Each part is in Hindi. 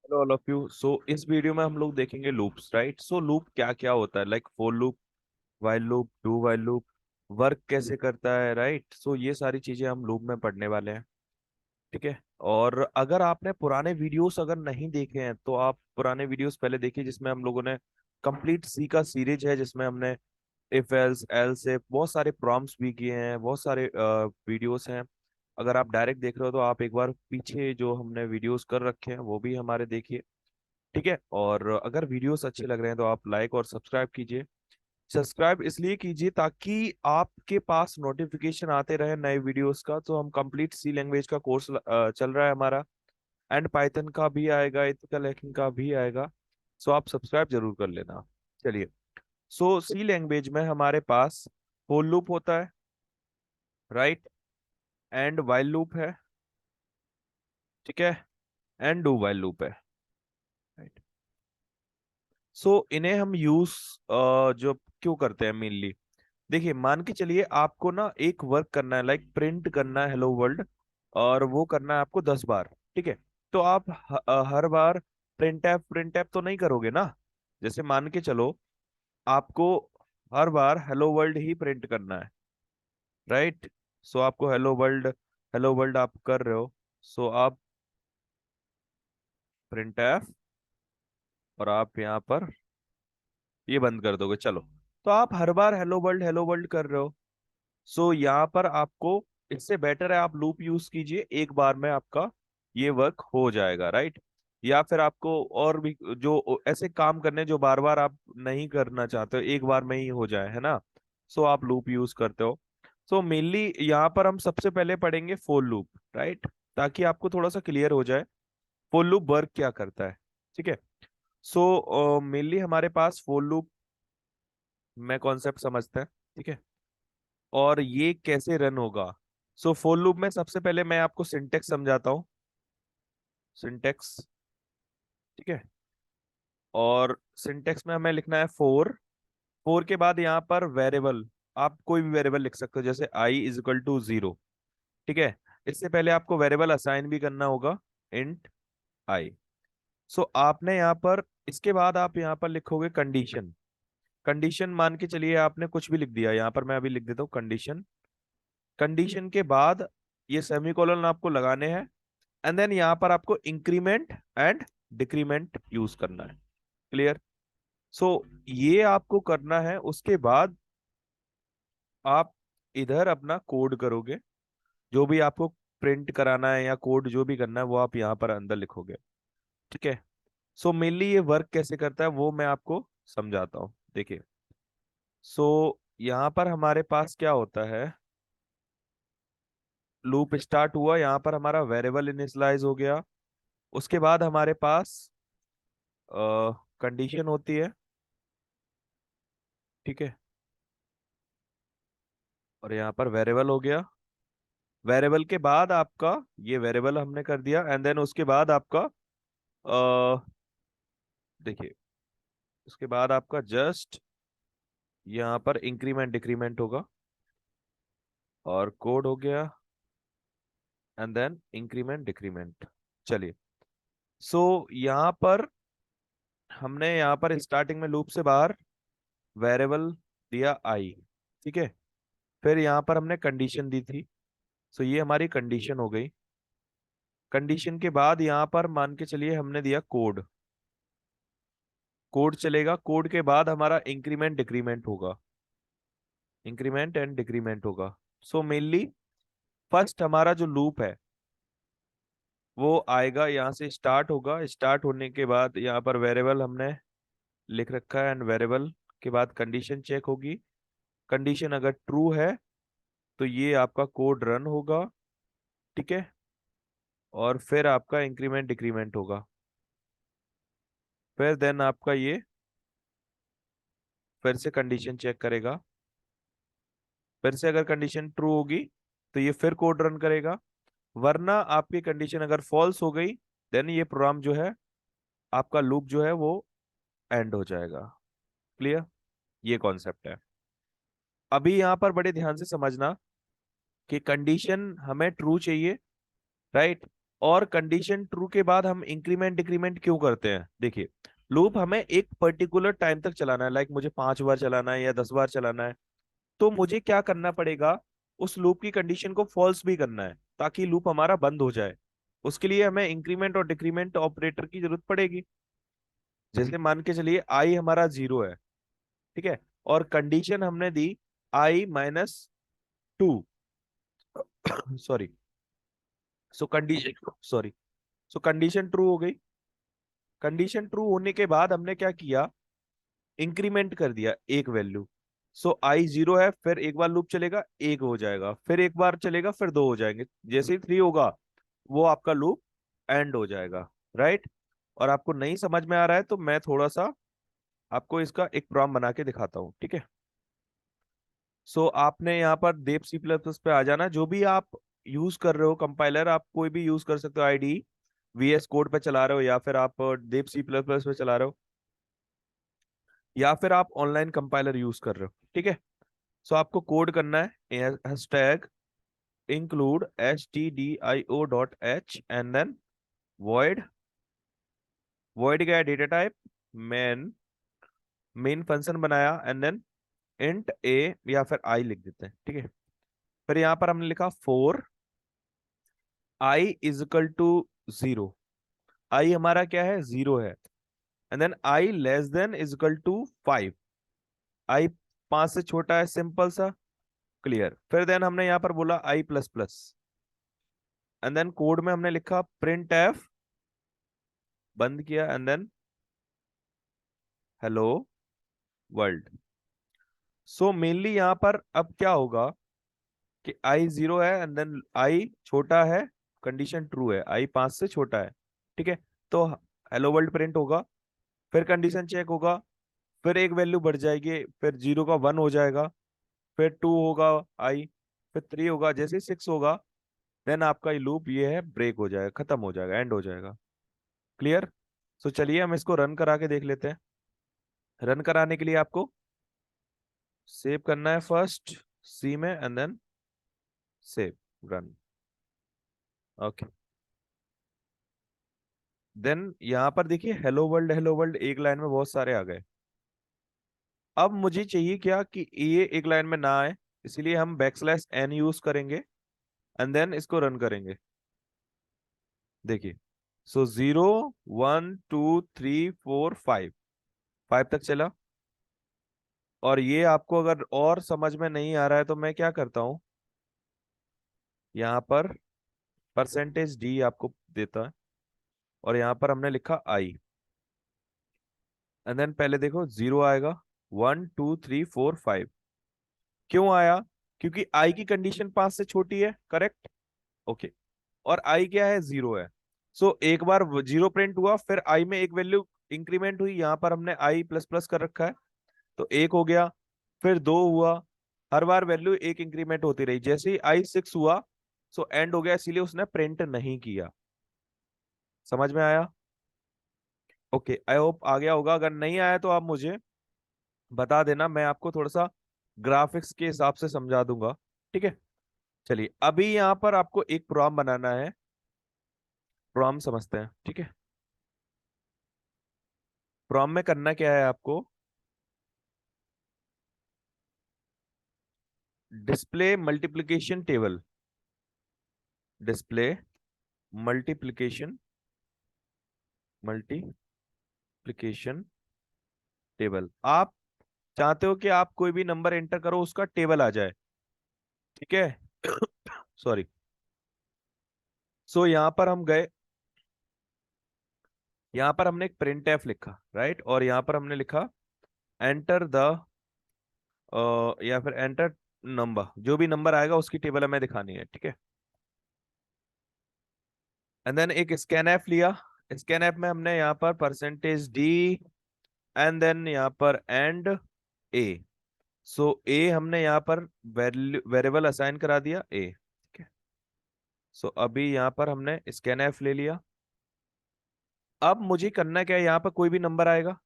Hello all of you. So इस वीडियो में हम लोग देखेंगे लूप्स, राइट। सो लूप क्या क्या होता है, like for loop, while loop, do while loop, work कैसे करता है, राइट। सो ये सारी चीजें हम लूप में पढ़ने वाले हैं, ठीक है। और अगर आपने पुराने वीडियोस अगर नहीं देखे हैं तो आप पुराने वीडियोस पहले देखिए, जिसमें हम लोगों ने कंप्लीट सी का सीरीज है, जिसमें हमने इफ एल्स एल से बहुत सारे प्रॉम्प्ट्स भी किए हैं, बहुत सारे वीडियोस हैं। अगर आप डायरेक्ट देख रहे हो तो आप एक बार पीछे जो हमने वीडियोस कर रखे हैं वो भी हमारे देखिए, ठीक है। और अगर वीडियोस अच्छे लग रहे हैं तो आप लाइक और सब्सक्राइब कीजिए। सब्सक्राइब इसलिए कीजिए ताकि आपके पास नोटिफिकेशन आते रहे नए वीडियोस का। तो हम कंप्लीट सी लैंग्वेज का कोर्स चल रहा है हमारा, एंड पाइथन का भी आएगा, एथिकल हैकिंग का भी आएगा। सो आप सब्सक्राइब जरूर कर लेना। चलिए। सो सी लैंग्वेज में हमारे पास फॉर लूप होता है, राइट, एंड व्हाइल लूप है, ठीक है, एंड डू व्हाइल लूप है, राइट। सो इन्हें हम यूज जो क्यों करते हैं मेनली, देखिए मान के चलिए आपको ना एक वर्क करना है, लाइक प्रिंट करना है हेलो वर्ल्ड, और वो करना है आपको 10 बार, ठीक है। तो आप हर बार प्रिंट ऐप तो नहीं करोगे ना। जैसे मान के चलो आपको हर बार हेलो वर्ल्ड ही प्रिंट करना है, राइट। सो आपको हेलो वर्ल्ड आप कर रहे हो। सो आप प्रिंट ऐप, और आप यहाँ पर ये बंद कर दोगे, चलो। तो आप हर बार हेलो वर्ल्ड कर रहे हो। सो यहाँ पर आपको, इससे बेटर है आप लूप यूज कीजिए, एक बार में आपका ये वर्क हो जाएगा, राइट। या फिर आपको और भी जो ऐसे काम करने जो बार बार आप नहीं करना चाहते हो, एक बार में ही हो जाए, है ना। सो आप लूप यूज करते हो। सो मेनली यहाँ पर हम सबसे पहले पढ़ेंगे फॉर लूप, राइट, ताकि आपको थोड़ा सा क्लियर हो जाए फॉर लूप वर्क क्या करता है, ठीक है। सो मेनली हमारे पास फॉर लूप में कॉन्सेप्ट समझते हैं, ठीक है, और ये कैसे रन होगा। सो फॉर लूप में सबसे पहले मैं आपको सिंटेक्स समझाता हूँ, सिंटेक्स, ठीक है। और सिंटेक्स में हमें लिखना है फोर। फोर के बाद यहाँ पर वेरिएबल, आप कोई भी वेरिएबल लिख सकते हो, जैसे आई इज इक्वल टू 0, ठीक है। इससे पहले आपको वेरिएबल असाइन भी करना होगा, इंट आई। सो आपने यहाँ पर, इसके बाद आप यहाँ पर लिखोगे कंडीशन। कंडीशन मान के चलिए आपने कुछ भी लिख दिया, यहाँ पर मैं अभी लिख देता हूँ कंडीशन। कंडीशन के बाद ये सेमीकोलन आपको लगाने हैं, एंड देन यहाँ पर आपको इंक्रीमेंट एंड डिक्रीमेंट यूज करना है। क्लियर। सो ये आपको करना है। उसके बाद आप इधर अपना कोड करोगे, जो भी आपको प्रिंट कराना है या कोड जो भी करना है वो आप यहाँ पर अंदर लिखोगे, ठीक है। सो मेनली ये वर्क कैसे करता है वो मैं आपको समझाता हूँ, देखिए। सो यहाँ पर हमारे पास क्या होता है, लूप स्टार्ट हुआ, यहाँ पर हमारा वेरिएबल इनिशियलाइज हो गया। उसके बाद हमारे पास कंडीशन होती है, ठीक है, और यहाँ पर वेरिएबल हो गया। वेरिएबल के बाद आपका, ये वेरिएबल हमने कर दिया, एंड देन उसके बाद आपका देखिए, उसके बाद आपका जस्ट यहाँ पर इंक्रीमेंट डिक्रीमेंट होगा, और कोड हो गया, एंड देन इंक्रीमेंट डिक्रीमेंट। चलिए। सो यहाँ पर हमने यहाँ पर स्टार्टिंग में लूप से बाहर वेरिएबल दिया आई, ठीक है। फिर यहाँ पर हमने कंडीशन दी थी। सो ये हमारी कंडीशन हो गई। कंडीशन के बाद यहाँ पर मान के चलिए हमने दिया कोड। कोड चलेगा, कोड के बाद हमारा इंक्रीमेंट डिक्रीमेंट होगा, इंक्रीमेंट एंड डिक्रीमेंट होगा। सो मेनली फर्स्ट हमारा जो लूप है वो आएगा, यहाँ से स्टार्ट होगा। स्टार्ट होने के बाद यहाँ पर वेरिएबल हमने लिख रखा है, एंड वेरिएबल के बाद कंडीशन चेक होगी। कंडीशन अगर ट्रू है तो ये आपका कोड रन होगा, ठीक है। और फिर आपका इंक्रीमेंट डिक्रीमेंट होगा। फिर देन आपका ये फिर से कंडीशन चेक करेगा। फिर से अगर कंडीशन ट्रू होगी तो ये फिर कोड रन करेगा, वरना आपकी कंडीशन अगर फॉल्स हो गई देन ये प्रोग्राम जो है, आपका लूप जो है वो एंड हो जाएगा। क्लियर। ये कॉन्सेप्ट है। अभी यहाँ पर बड़े ध्यान से समझना कि कंडीशन हमें ट्रू चाहिए, राइट। और कंडीशन ट्रू के बाद हम इंक्रीमेंट डिक्रीमेंट क्यों करते हैं? देखिए, लूप हमें एक पर्टिकुलर टाइम तक चलाना है, लाइक मुझे 5 बार चलाना है या 10 बार चलाना है। तो मुझे क्या करना पड़ेगा, उस लूप की कंडीशन को फॉल्स भी करना है ताकि लूप हमारा बंद हो जाए। उसके लिए हमें इंक्रीमेंट और डिक्रीमेंट ऑपरेटर की जरूरत पड़ेगी। जैसे मान के चलिए आई हमारा 0 है, ठीक है, और कंडीशन हमने दी I-2। सॉरी, सो condition sorry so condition true हो गई। कंडीशन ट्रू होने के बाद हमने क्या किया, इंक्रीमेंट कर दिया एक वैल्यू। सो I-0 है, फिर एक बार लूप चलेगा, एक हो जाएगा, फिर एक बार चलेगा, फिर दो हो जाएंगे, जैसे ही 3 होगा वो आपका लूप एंड हो जाएगा। राइट। और आपको नहीं समझ में आ रहा है तो मैं थोड़ा सा आपको इसका एक प्रॉब्लम बना के दिखाता हूँ, ठीक है। सो आपने यहाँ पर देव सी प्लस प्लस पे आ जाना। जो भी आप यूज कर रहे हो कंपाइलर, आप कोई भी यूज कर सकते हो, आईडी VS कोड पे चला रहे हो या फिर आप देव सी प्लस प्लस पे चला रहे हो या फिर आप ऑनलाइन कंपाइलर यूज कर रहे हो, ठीक है। सो आपको कोड करना है hashtag include stdio.h and then void, void गया data type main, main function बनाया एंड देन इंट a या फिर I लिख देते हैं, ठीक है। फिर यहाँ पर हमने लिखा फोर I = 0। आई हमारा क्या है, 0 है। And then I < 5। आई 5 से छोटा है, सिंपल सा, क्लियर। फिर देन हमने यहाँ पर बोला I++। एंड देन कोड में हमने लिखा प्रिंट एफ, बंद किया and then hello world. So mainly यहाँ पर अब क्या होगा कि I 0 है एंड देन आई छोटा है, कंडीशन ट्रू है, आई 5 से छोटा है, ठीक है। तो हेलो वर्ल्ड प्रिंट होगा, फिर कंडीशन चेक होगा, फिर एक वैल्यू बढ़ जाएगी, फिर 0 का 1 हो जाएगा, फिर 2 होगा आई, फिर 3 होगा, जैसे 6 होगा देन आपका ये लूप ये है ब्रेक हो जाएगा, खत्म हो जाएगा, एंड हो जाएगा। क्लियर। सो चलिए हम इसको रन करा के देख लेते हैं। रन कराने के लिए आपको सेव करना है फर्स्ट सी में and then save, run. Okay. Then यहाँ पर देखिए हेलो वर्ल्ड एक लाइन में बहुत सारे आ गए। अब मुझे चाहिए क्या कि ये एक लाइन में ना आए, इसीलिए हम \n यूज करेंगे एंड देन इसको रन करेंगे। देखिए, सो 0 1 2 3 4 5, 5 तक चला। और ये आपको अगर और समझ में नहीं आ रहा है तो मैं क्या करता हूँ, यहाँ पर %d आपको देता है और यहाँ पर हमने लिखा I एंड देन पहले देखो 0 आएगा, 1 2 3 4 5। क्यों आया? क्योंकि I की कंडीशन 5 से छोटी है, करेक्ट। ओके। और I क्या है, 0 है। सो एक बार 0 प्रिंट हुआ, फिर I में एक वैल्यू इंक्रीमेंट हुई, यहाँ पर हमने I++ कर रखा है, तो 1 हो गया, फिर 2 हुआ, हर बार वैल्यू एक इंक्रीमेंट होती रही। जैसे ही I 6 हुआ सो एंड हो गया, इसीलिए उसने प्रिंट नहीं किया। समझ में आया? ओके, आई होप आ गया होगा। अगर नहीं आया तो आप मुझे बता देना, मैं आपको थोड़ा सा ग्राफिक्स के हिसाब से समझा दूंगा, ठीक है। चलिए अभी यहाँ पर आपको एक प्रोग्राम बनाना है, प्रोग्राम समझते हैं, ठीक है। प्रोग्राम में करना क्या है आपको, display multiplication table, display multiplication multiplication table. आप चाहते हो कि आप कोई भी नंबर एंटर करो उसका टेबल आ जाए, ठीक है। सॉरी। सो यहाँ पर हम गए, यहाँ पर हमने एक प्रिंट एफ लिखा, राइट, और यहाँ पर हमने लिखा एंटर द या फिर एंटर नंबर, जो भी नंबर आएगा उसकी टेबल हमें दिखानी है, ठीक है। एंड देन एक स्कैन एफ लिया, स्कैन एफ में हमने यहाँ पर %d एंड देन यहाँ पर एंड ए। सो ए हमने यहाँ पर वेरिएबल असाइन करा दिया ए, ठीक है। सो अभी यहाँ पर हमने स्कैन एफ ले लिया। अब मुझे करना क्या है, यहाँ पर कोई भी नंबर आएगा,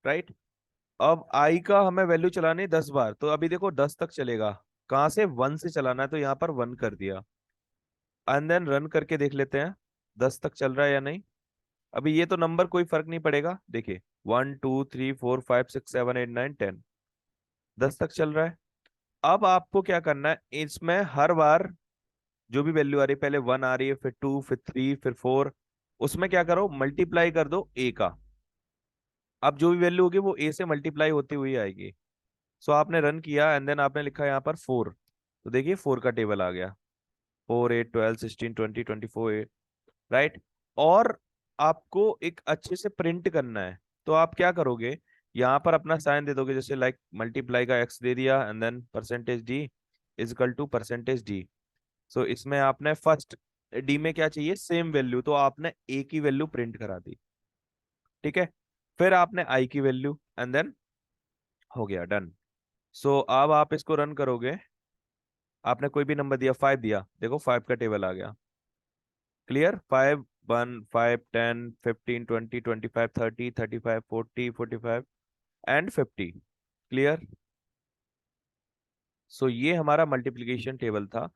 राइट। अब आई का हमें वैल्यू चलानी है 10 बार, तो अभी देखो 10 तक चलेगा। कहाँ से, 1 से चलाना है, तो यहाँ पर 1 कर दिया एंड देन रन करके देख लेते हैं। 10 तक चल रहा है या नहीं? अभी ये तो नंबर कोई फर्क नहीं पड़ेगा, देखिए 1 2 3 4 5 6 7 8 9 10, 10 तक चल रहा है। अब आपको क्या करना है, इसमें हर बार जो भी वैल्यू आ रही है, पहले 1 आ रही है, फिर 2, फिर 3, फिर 4, उसमें क्या करो, मल्टीप्लाई कर दो ए का। अब जो भी वैल्यू होगी वो ए से मल्टीप्लाई होती हुई आएगी। सो आपने रन किया एंड देन आपने लिखा यहाँ पर 4, तो देखिए 4 का टेबल आ गया। 4 8 12 16 20 24 8, राइट। और आपको एक अच्छे से प्रिंट करना है, तो आप क्या करोगे, यहाँ पर अपना साइन दे दोगे, जैसे लाइक मल्टीप्लाई का एक्स दे दिया and then percentage D equal to percentage D. So इसमें आपने फर्स्ट डी में क्या चाहिए, सेम वैल्यू, तो आपने ए की वैल्यू प्रिंट करा दी, ठीक है। फिर आपने आई की वैल्यू एंड देन हो गया डन। सो अब आप इसको रन करोगे, आपने कोई भी नंबर दिया, 5 दिया, देखो 5 का टेबल आ गया। Clear, 5 1 5 10 15 20 25 30 35 40 45 and 50। क्लियर। सो ये हमारा मल्टीप्लिकेशन टेबल था।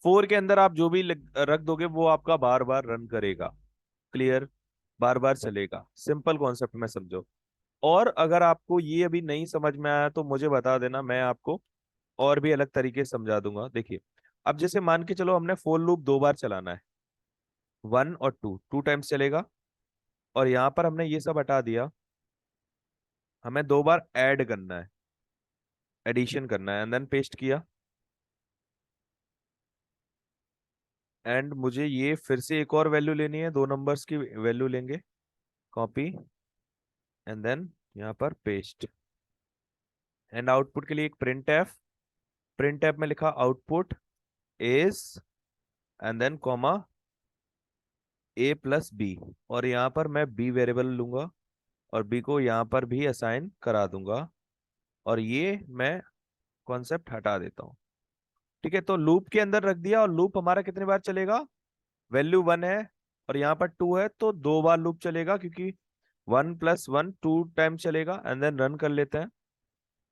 4 के अंदर आप जो भी रख दोगे वो आपका बार बार रन करेगा। क्लियर, बार बार चलेगा, सिंपल कॉन्सेप्ट में समझो। और अगर आपको ये अभी नहीं समझ में आया तो मुझे बता देना, मैं आपको और भी अलग तरीके से समझा दूंगा। देखिए, अब जैसे मान के चलो हमने फोर लूप 2 बार चलाना है, 1 और 2, 2 टाइम्स चलेगा। और यहाँ पर हमने ये सब हटा दिया, हमें 2 बार ऐड करना है, एडिशन करना है, एंड देन पेस्ट किया। एंड मुझे ये फिर से एक और वैल्यू लेनी है, 2 नंबर्स की वैल्यू लेंगे, कॉपी एंड देन यहाँ पर पेस्ट। एंड आउटपुट के लिए एक प्रिंट एफ, प्रिंट एफ में लिखा output is and then comma a plus b. और यहाँ पर मैं बी वेरिएबल लूंगा और बी को यहाँ पर भी असाइन करा दूंगा। और ये मैं कॉन्सेप्ट हटा देता हूँ, ठीक है। तो लूप के अंदर रख दिया, और लूप हमारा कितने बार चलेगा, वैल्यू 1 है और यहाँ पर 2 है, तो 2 बार लूप चलेगा, क्योंकि 1 + 1 2 टाइम चलेगा। एंड देन रन कर लेते हैं।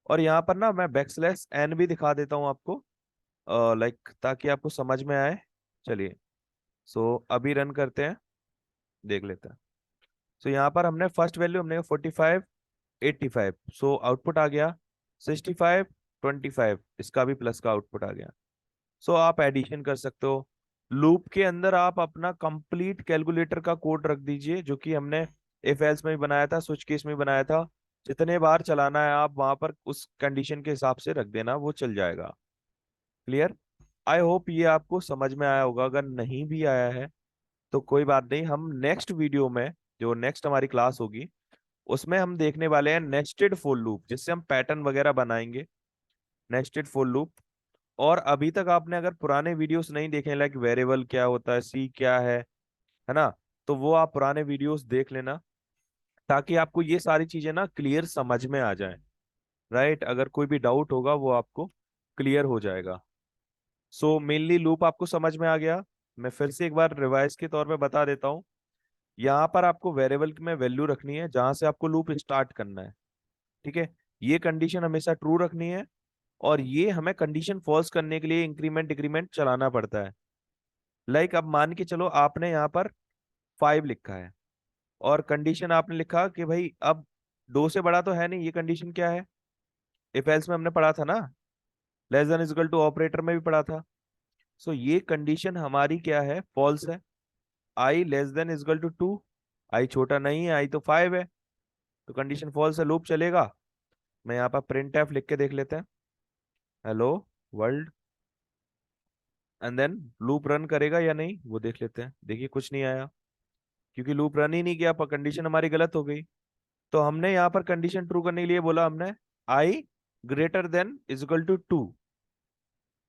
और यहाँ पर ना मैं बैकस्लैश एन भी दिखा देता हूँ आपको, लाइक ताकि आपको समझ में आए। चलिए, सो अभी रन करते हैं, देख लेते हैं। सो यहाँ पर हमने फर्स्ट वैल्यू हमने 45 85, सो आउटपुट आ गया 65 25, इसका भी प्लस का आउटपुट आ गया। सो आप एडिशन कर सकते हो। लूप के अंदर आप अपना कंप्लीट कैलकुलेटर का कोड रख दीजिए, जो कि हमने इफ एल्स में भी बनाया था, स्विच केस में भी बनाया था। जितने बार चलाना है आप वहां पर उस कंडीशन के हिसाब से रख देना, वो चल जाएगा। क्लियर। आई होप ये आपको समझ में आया होगा। अगर नहीं भी आया है तो कोई बात नहीं, हम नेक्स्ट वीडियो में, जो नेक्स्ट हमारी क्लास होगी, उसमें हम देखने वाले हैं नेस्टेड फॉर लूप, जिससे हम पैटर्न वगैरह बनाएंगे, नेस्टेड फॉर लूप। और अभी तक आपने अगर पुराने वीडियोस नहीं देखे, लाइक वेरिएबल क्या होता है, सी क्या है ना, तो वो आप पुराने वीडियोस देख लेना, ताकि आपको ये सारी चीजें ना क्लियर समझ में आ जाए, राइट। अगर कोई भी डाउट होगा वो आपको क्लियर हो जाएगा। सो मेनली लूप आपको समझ में आ गया। मैं फिर से एक बार रिवाइज के तौर पे बता देता हूँ। यहाँ पर आपको वेरिएबल में वैल्यू रखनी है जहां से आपको लूप स्टार्ट करना है, ठीक है। ये कंडीशन हमेशा ट्रू रखनी है, और ये हमें कंडीशन फॉल्स करने के लिए इंक्रीमेंट डिक्रीमेंट चलाना पड़ता है। लाइक अब मान के चलो आपने यहाँ पर 5 लिखा है, और कंडीशन आपने लिखा कि भाई अब 2 से बड़ा तो है नहीं, ये कंडीशन क्या है, इफ एल्स में हमने पढ़ा था ना, less than equal to operator में भी पढ़ा था। सो ये कंडीशन हमारी क्या है, फॉल्स है। आई लेस देन इक्वल टू 2, आई छोटा नहीं है, आई तो 5 है, तो कंडीशन फॉल्स है, लूप चलेगा। मैं यहाँ पर प्रिंट एफ लिख के देख लेते हैं, hello world, and then loop run करेगा या नहीं वो देख लेते हैं। देखिए कुछ नहीं आया, क्योंकि लूप रन ही नहीं किया, पर कंडीशन हमारी गलत हो गई। तो हमने यहाँ पर कंडीशन ट्रू करने के लिए बोला हमने आई ग्रेटर देन इक्वल टू 2।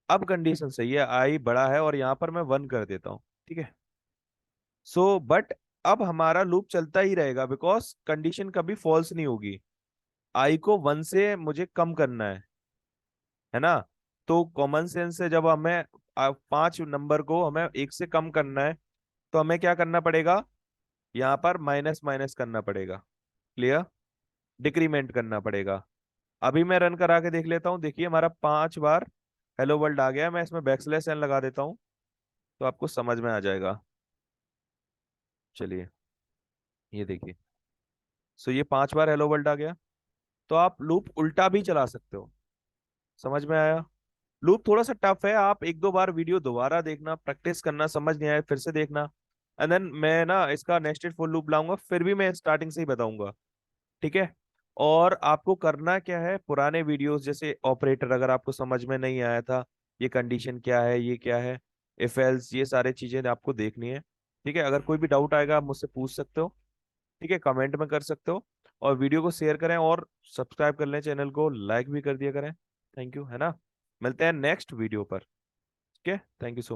अब कंडीशन सही है, आई बड़ा है, और यहाँ पर मैं 1 कर देता हूँ, ठीक है। सो बट अब हमारा लूप चलता ही रहेगा, बिकॉज कंडीशन कभी फॉल्स नहीं होगी। आई को 1 से मुझे कम करना है ना। तो कॉमन सेंस से जब हमें 5 नंबर को हमें 1 से कम करना है, तो हमें क्या करना पड़ेगा, यहाँ पर माइनस माइनस करना पड़ेगा। क्लियर, डिक्रीमेंट करना पड़ेगा। अभी मैं रन करा के देख लेता हूँ, देखिए हमारा 5 बार हेलो वर्ल्ड आ गया। मैं इसमें बैकस्लैश एन लगा देता हूँ, तो आपको समझ में आ जाएगा। चलिए, ये देखिए। सो ये 5 बार हेलो वर्ल्ड आ गया। तो आप लूप उल्टा भी चला सकते हो। समझ में आया? लूप थोड़ा सा टफ है, आप एक दो बार वीडियो दोबारा देखना, प्रैक्टिस करना, समझ नहीं आया फिर से देखना। एंड देन मैं ना इसका नेस्टेड फॉर लूप लाऊंगा, फिर भी मैं स्टार्टिंग से ही बताऊंगा। ठीक है। और आपको करना क्या है, पुराने वीडियोस जैसे ऑपरेटर अगर आपको समझ में नहीं आया था, ये कंडीशन क्या है, ये क्या है, इफ एल्स, ये सारे चीजें आपको देखनी है। ठीक है, अगर कोई भी डाउट आएगा आप मुझसे पूछ सकते हो। ठीक है, कमेंट में कर सकते हो। और वीडियो को शेयर करें और सब्सक्राइब कर लें, चैनल को लाइक भी कर दिया करें। थैंक यू, है ना। मिलते हैं नेक्स्ट वीडियो पर। ठीक है, थैंक यू सो